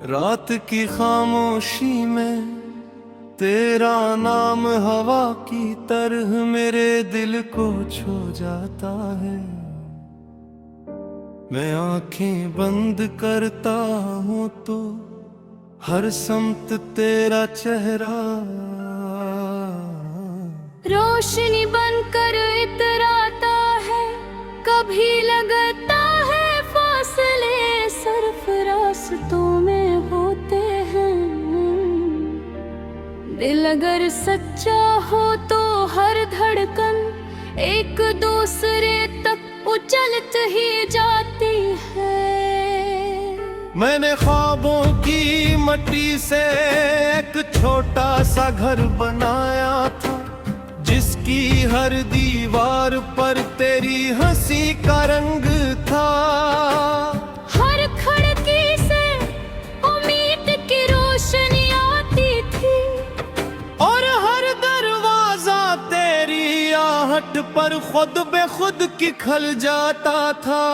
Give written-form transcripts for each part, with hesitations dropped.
रात की खामोशी में तेरा नाम हवा की तरह मेरे दिल को छू जाता है। मैं आंखें बंद करता हूँ तो हर समत तेरा चेहरा रोशनी बनकर इतराता है। कभी लगता है फासले सिर्फ रास्तों में होते हैं। दिल अगर सच्चा हो तो हर धड़कन एक दूसरे तक उछलत ही जाती है। मैंने ख्वाबों की मट्टी से एक छोटा सा घर बनाया था, जिसकी हर दीवार पर तेरी हंसी का रंग था। हर खिड़की से उम्मीद की रोशनी आती थी और हर दरवाजा तेरी आहट पर खुद बेखुद की खल जाता था।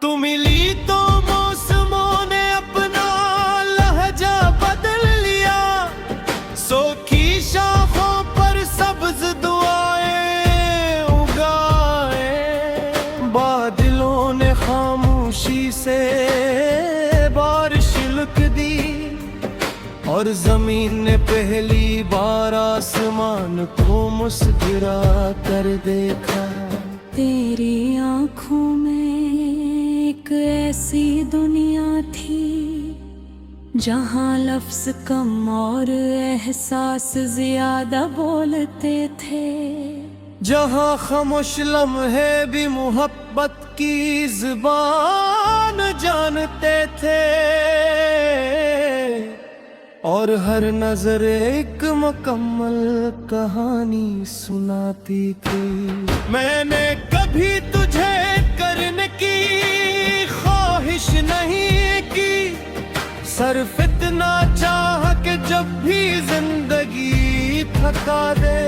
तू मिली तो मौसमों ने अपना लहजा बदल लिया। सोखी शाखों पर सब्ज दुआएं उगाए। बादलों ने खामोशी से बारिश लिख दी और जमीन ने पहली बार आसमान को मुस्कुरा कर देखा। तेरी आँखों में एक ऐसी दुनिया थी जहाँ लफ्ज कम और एहसास ज्यादा बोलते थे। जहाँ खामोश लम्हे भी मोहब्बत की ज़ुबान जानते थे और हर नजर एक मुकम्मल कहानी सुनाती थी। मैंने कभी तुझे करने की ख्वाहिश नहीं की, सिर्फ इतना चाह के जब भी जिंदगी थका दे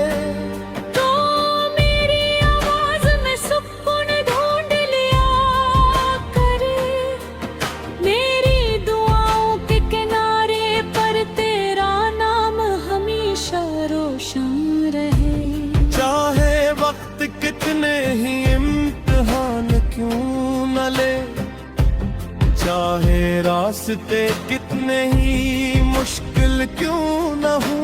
तो मेरी आवाज में सुकून ढूंढ लिया करे। मेरी दुआओं के किनारे पर तेरा नाम हमेशा रोशन रहे। चाहे वक्त कितने ही इम्तिहान क्यों न ले, चाहे रास्ते कितने ही मुश्किल क्यों न हो,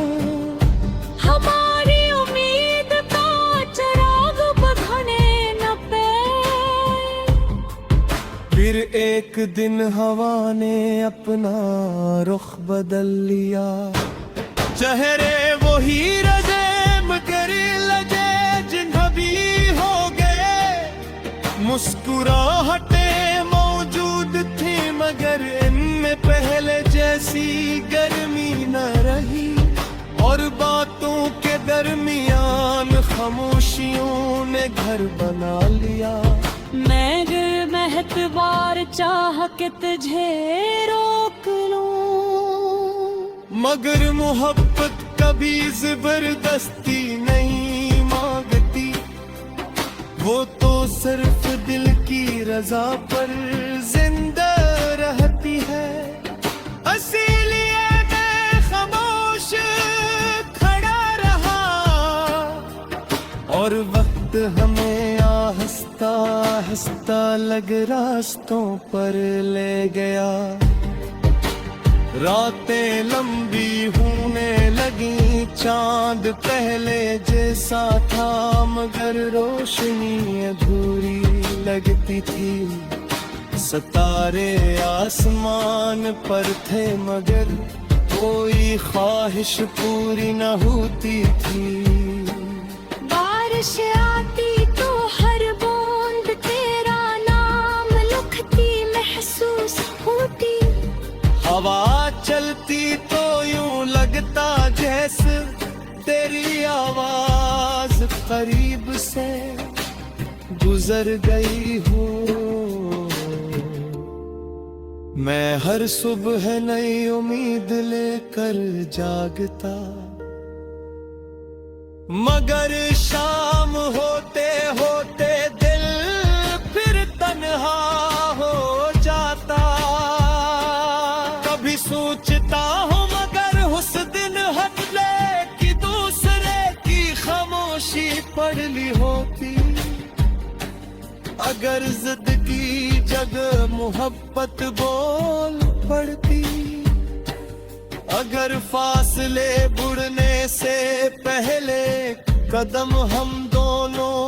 हमारी उम्मीद का चिराग बुझने न पाए। फिर एक दिन हवा ने अपना रुख बदल लिया। चेहरे वही रजे मगर लजे जिन्ह भी हो गए। मुस्कुराहटे मौजूद थी मगर इनमें पहले जैसी गर्मी न रही। और बातों के दरमियान खामोशियों ने घर बना लिया। मैं महतबार चाह के तुझे रोक लूं, मगर मोहब्बत कभी जबरदस्ती नहीं मांगती। वो तो सिर्फ दिल की रजा पर जिंदा रहती है। इसीलिए मैं खामोश खड़ा रहा और वक्त हमें आहिस्ता आहिस्ता लग रास्तों पर ले गया। रातें लंबी होने लगी, चांद पहले जैसा था मगर रोशनी अधूरी लगती थी। सितारे आसमान पर थे मगर कोई ख्वाहिश पूरी न होती थी। बारिश आती तो हर बूंद तेरा नाम लिखती महसूस होती। हवा चलती तो यूं लगता जैसे तेरी आवाज करीब से गुजर गई हो। मैं हर सुबह नई उम्मीद लेकर जागता, मगर शाम होते होते दिल फिर तन्हा हो जाता। अगर जिद की जगह मोहब्बत बोल पड़ती, अगर फासले बुढ़ने से पहले कदम हम दोनों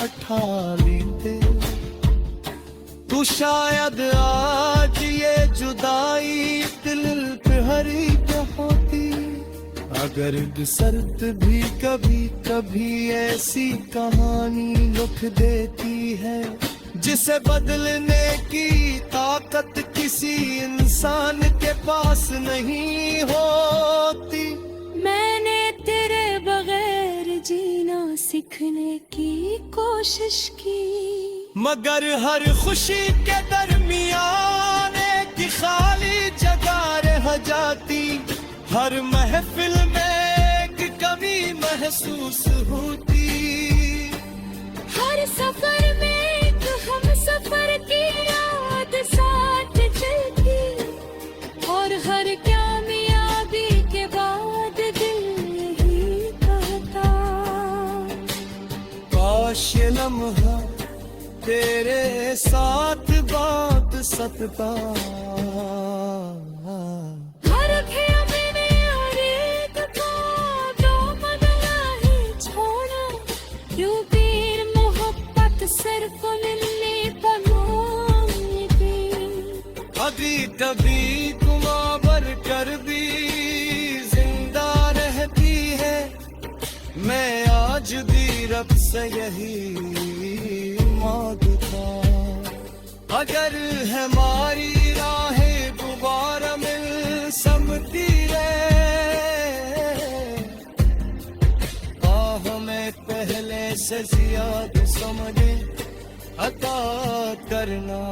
उठा लेते, तो शायद आज ये जुदाई दिल पे हरी क्या होती। अगर बिसरत भी कभी कभी ऐसी कहानी लिख देती है, जिसे बदलने की ताकत किसी इंसान के पास नहीं होती। मैंने तेरे बगैर जीना सीखने की कोशिश की, मगर हर खुशी के दरमियान एक खाली जगह रह जाती। हर महफिल में एक कमी महसूस होती, हर सफर में एक हम सफर की याद साथ चलती, और हर कामयाबी के बाद दिल यही कहता, काश ये लम्हा तेरे साथ बात सतता। हर खेल मैंने और एक को दो बदला ही छोड़ा, यूं पीर मोहब्बत सिर्फ मिलने पर मांगती। अभी कभी कुमावर कर भी जिंदा रहती है, मैं आज भी रब से यही मांगता। अगर हमारी राहें दोबारा मिल सकती रहे, हमें पहले से ज्यादा समझे अता करना।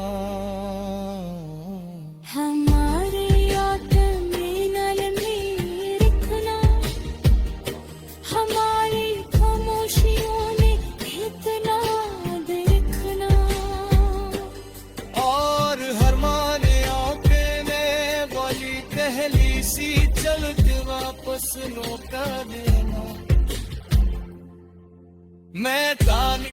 हमारे याद में नल में रखना, हमारी खामोशियों में इतना देखना, और हर माने आंखें में वाली पहली सी चल के वापस लौटा देना। मैं तानी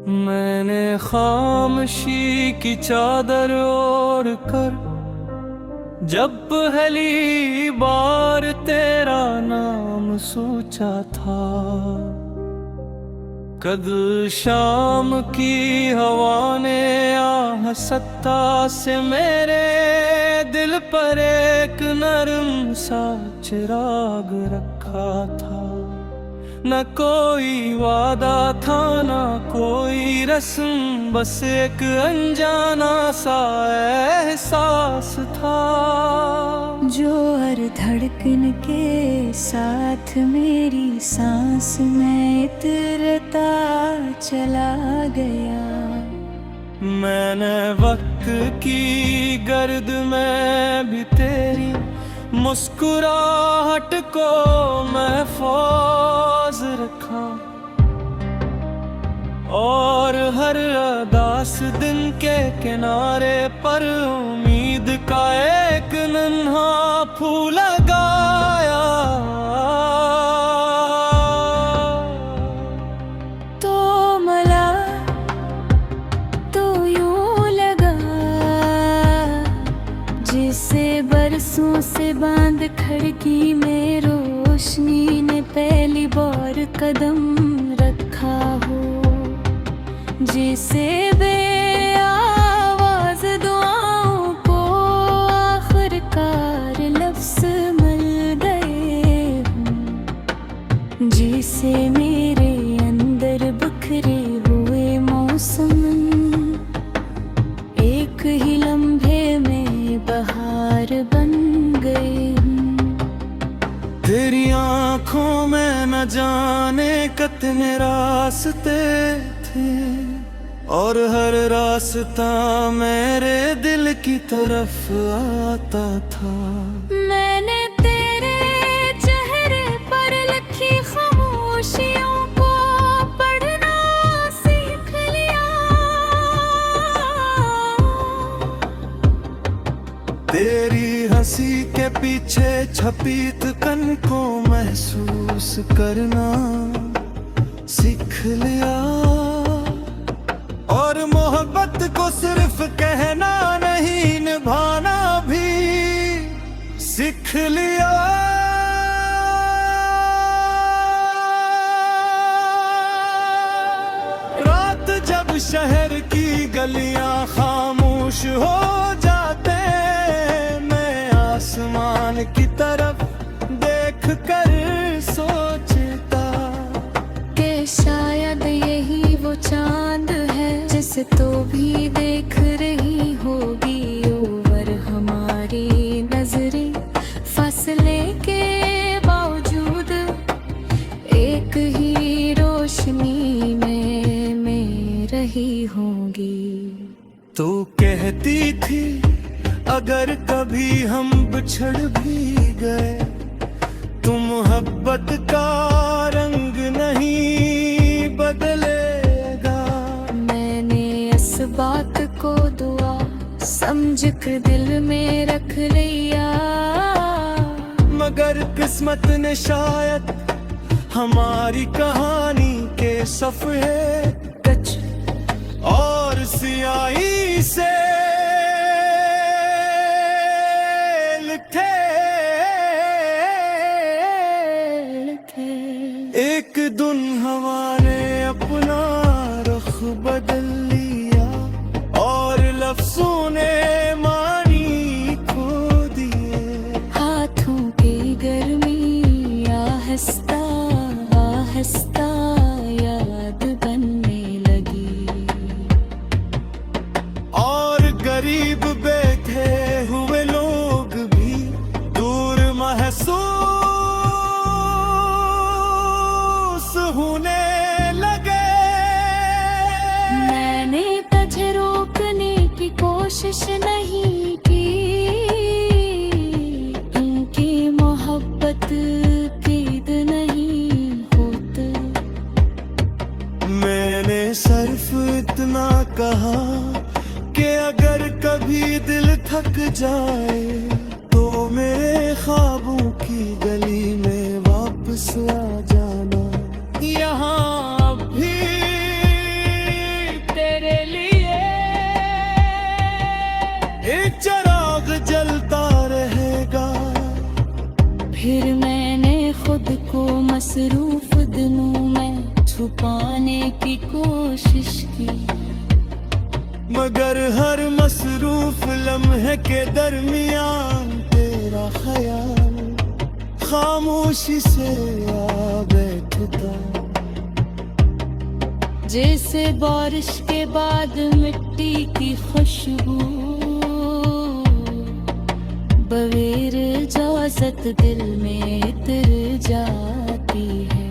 मैंने खामोशी की चादर ओढ़ कर जब पहली बार तेरा नाम सोचा था, कद शाम की हवा ने आहस्ता से मेरे दिल पर एक नरम सा चिराग रखा था। न कोई वादा था न कोई रस्म, बस एक अनजाना सा एहसास था जो हर धड़कन के साथ मेरी सांस में इतरता चला गया। मैंने वक्त की गर्द में भी तेरी मुस्कुराहट को महफूज रखा, और हर उदास दिन के किनारे पर उम्मीद का एक नन्हा फूल लगाया। तो मला तो यूं लगा जिसे बरसों से बांध खिड़की में रोशनी ने पहली बार कदम रखा हो, जिसे बेआवाज़ दुआओं को आखिरकार लफ्ज़ मिल गए हों, जिसे मेरे अंदर बिखरे हुए मौसम एक ही लम्हे में बहार बन गए। तेरी आँखों में न जाने कितने रास्ते थे, और हर रास्ता मेरे दिल की तरफ आता था। मैंने तेरे चेहरे पर लिखी खामोशियों को पढ़ना सीख लिया। तेरी हंसी के पीछे छपी थकन को महसूस करना सीख लिया, और मोहब्बत को सिर्फ कहना नहीं निभाना भी सीख लिया। रात जब शहर की गलियां खामोश हो जाते, मैं आसमान की तरफ देख कर सोचता कि शायद यही वो चांद है जिसे तो भी देख रही होगी ओवर हमारी नजरें, फासले के बावजूद एक ही रोशनी में रही होंगी। तो कहती थी अगर कभी हम बिछड़ भी गए तो मोहब्बत का रंग नहीं बदलेगा। मैंने इस बात को दुआ समझ कर दिल में रख लिया, मगर किस्मत ने शायद हमारी कहानी के सफ़े कच और सियाही से लिखे। एक दिन हवा ने अपना रुख बदल लिया, और लफ्जों ने मानी खो दिए। हाथों की गर्मी आहिस्ता आहिस्ता याद बनने लगी, और गरीब बैठे हुए लोग भी दूर महसूस होने लगे। मैंने तुझे रोकने की कोशिश नहीं की, इनकी मोहब्बत कीद नहीं होती। मैंने सिर्फ इतना कहा कि अगर कभी दिल थक जाए तो मेरे ख्वाबों की गली में वापस आ जाना। यहाँ भी हर मसरूफ लम्हे के दरमियान तेरा ख्याल खामोशी से आ बैठता। जैसे बारिश के बाद मिट्टी की खुशबू बगैर इजाजत दिल में इतर जाती है।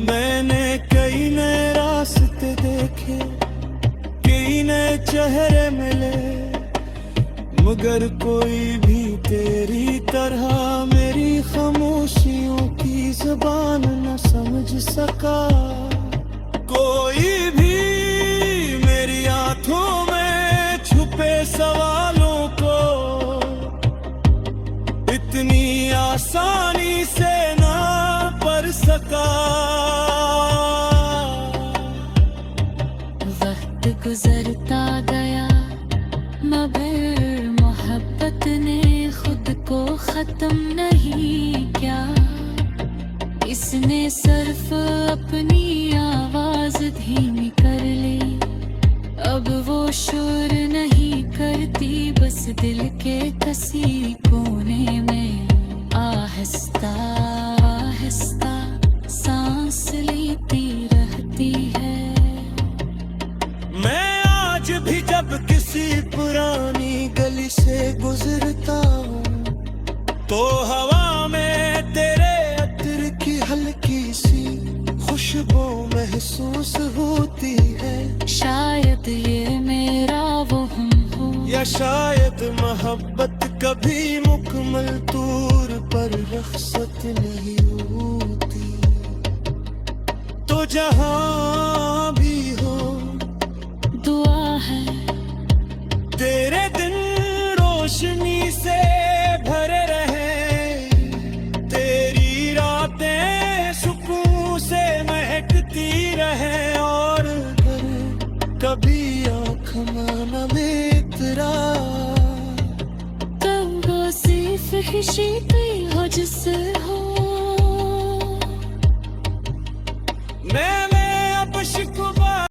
मैंने कई नए रास्ते देखे, कई नए चेहरे मिले, मगर कोई भी तेरी तरह मेरी खामोशियों की जुबान न समझ सका। कोई भी मेरी आंखों में छुपे सवालों को इतनी आसानी से ना पढ़ सका। वक्त गुजरता गया मगर मोहब्बत ने खुद को खत्म नहीं किया। इसने सिर्फ अपनी आवाज धीमी कर ली, अब वो शोर नहीं करती, बस दिल के किसी कोने में आहिस्ता आहिस्ता सांस लेती रहती है। मैं आज भी जब किसी पुरानी गली से गुजरता हूँ तो हवा में तेरे अतर की हल्की सी खुशबू महसूस होती है। शायद ये मेरा वो हम हो, या शायद मोहब्बत कभी मुकम्मल तौर पर रख्सत नहीं होती। तो जहाँ भी हो दुआ है तेरे दिन रोशनी से भरे रहे, तेरी रातें सुकून से महकती रहे। और कभी आँख माना में तेरा तब सिर्फ खुशी हो जिससे हो। मैं